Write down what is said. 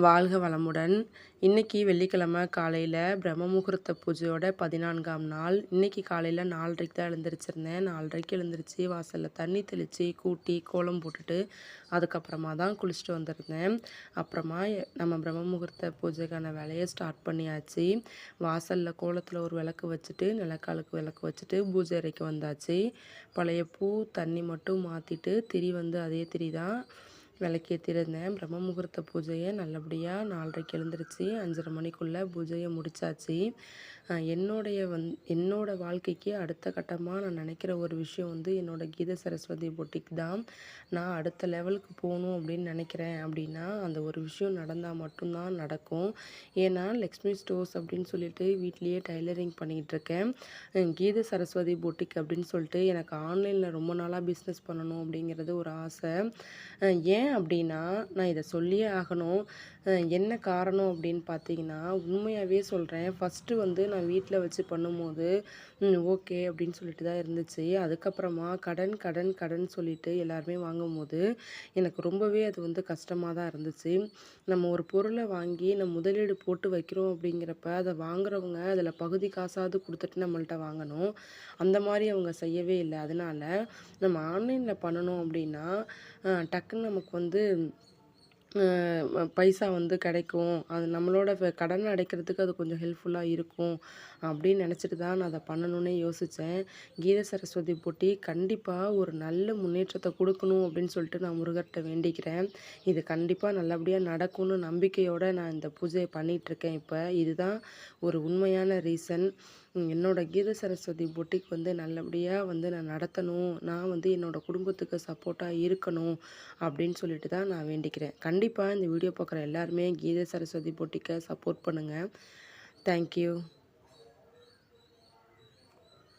வாழ்க வளமுடன். இன்னைக்கு வெள்ளிக்கிழமை காலையில் பிரம்ம முகூர்த்த பூஜையோட 14ஆம் நாள். இன்னைக்கு காலையில் 4:30க்கு தான் எழுந்திரிச்சிருந்தேன். 4:30க்கு எழுந்திரிச்சு வாசலில் தண்ணி தெளித்து கூட்டி கோலம் போட்டுட்டு அதுக்கப்புறமா தான் குளிச்சுட்டு வந்திருந்தேன். அப்புறமா நம்ம பிரம்ம முகூர்த்த பூஜைக்கான வேலையை ஸ்டார்ட் பண்ணியாச்சு. வாசலில் கோலத்தில் ஒரு விளக்கு வச்சுட்டு நிலக்காலுக்கு விளக்கு வச்சுட்டு பூஜை அறைக்கு வந்தாச்சு. பழைய பூ தண்ணி மட்டும் மாற்றிட்டு திரி அதே திரி தான் விளக்கேற்றிருந்தேன். பிரம்ம முகூர்த்த பூஜையை நல்லபடியாக 4:30க்கு எழுந்திரிச்சு 5:30 மணிக்குள்ளே பூஜையை முடித்தாச்சு. என்னோட வாழ்க்கைக்கு அடுத்த கட்டமாக நான் நினைக்கிற ஒரு விஷயம் என்னோட கீத சரஸ்வதி பொட்டிக் தான். நான் அடுத்த லெவலுக்கு போகணும் அப்படின்னு நினைக்கிறேன். அப்படின்னா அந்த ஒரு விஷயம் நடந்தால் மட்டும்தான் நடக்கும். ஏன்னா லக்ஷ்மி ஸ்டோர்ஸ் அப்படின்னு சொல்லிட்டு வீட்லேயே டைலரிங் பண்ணிக்கிட்டு இருக்கேன். கீத சரஸ்வதி பொட்டிக் அப்படின்னு சொல்லிட்டு எனக்கு ஆன்லைனில் ரொம்ப நாளாக பிஸ்னஸ் பண்ணணும் அப்படிங்கிறது ஒரு ஆசை. ஏன் அப்படின்னா நான் இதை சொல்லியே ஆகணும். என்ன காரணம் அப்படின்னு பார்த்தீங்கன்னா, உண்மையாகவே சொல்கிறேன். ஃபஸ்ட்டு நான் வீட்டில் வச்சு பண்ணும்போது ஓகே அப்படின்னு சொல்லிட்டு தான் இருந்துச்சு. அதுக்கப்புறமா கடன் கடன் கடன் சொல்லிட்டு எல்லாருமே வாங்கும்போது எனக்கு ரொம்பவே அது கஷ்டமாக தான் இருந்துச்சு. நம்ம ஒரு பொருளை வாங்கி நம்ம முதலீடு போட்டு வைக்கிறோம் அப்படிங்கிறப்ப அதை வாங்குறவங்க அதில் பகுதி காசாவது கொடுத்துட்டு நம்மள்ட்ட வாங்கணும். அந்த மாதிரி அவங்க செய்யவே இல்லை. அதனால் நம்ம ஆன்லைனில் பண்ணணும் அப்படின்னா டக்குன்னு நமக்கு பைசா கிடைக்கும். அது நம்மளோட கடன் அடைக்கிறதுக்கு அது கொஞ்சம் ஹெல்ப்ஃபுல்லாக இருக்கும் அப்படின்னு நினச்சிட்டு தான் நான் அதை பண்ணணுன்னே யோசித்தேன். கீத சரஸ்வதி போட்டி கண்டிப்பாக ஒரு நல்ல முன்னேற்றத்தை கொடுக்கணும் அப்படின்னு சொல்லிட்டு நான் முருகர்கிட்ட வேண்டிக்கிறேன். இது கண்டிப்பாக நல்லபடியாக நடக்கும்னு நம்பிக்கையோடு நான் இந்த பூஜையை பண்ணிகிட்ருக்கேன். இப்போ இதுதான் ஒரு உண்மையான ரீசன். என்னோட கீத சரஸ்வதி பொட்டிக் நல்லபடியாக நான் நடத்தணும். நான் என்னோடய குடும்பத்துக்கு சப்போர்ட்டாக இருக்கணும் அப்படின்னு சொல்லிட்டு தான் நான் வேண்டிக்கிறேன். கண்டிப்பாக இந்த வீடியோ பார்க்குற எல்லாருமே கீத சரஸ்வதி பொட்டிக்கை சப்போர்ட் பண்ணுங்கள். தேங்க்யூ.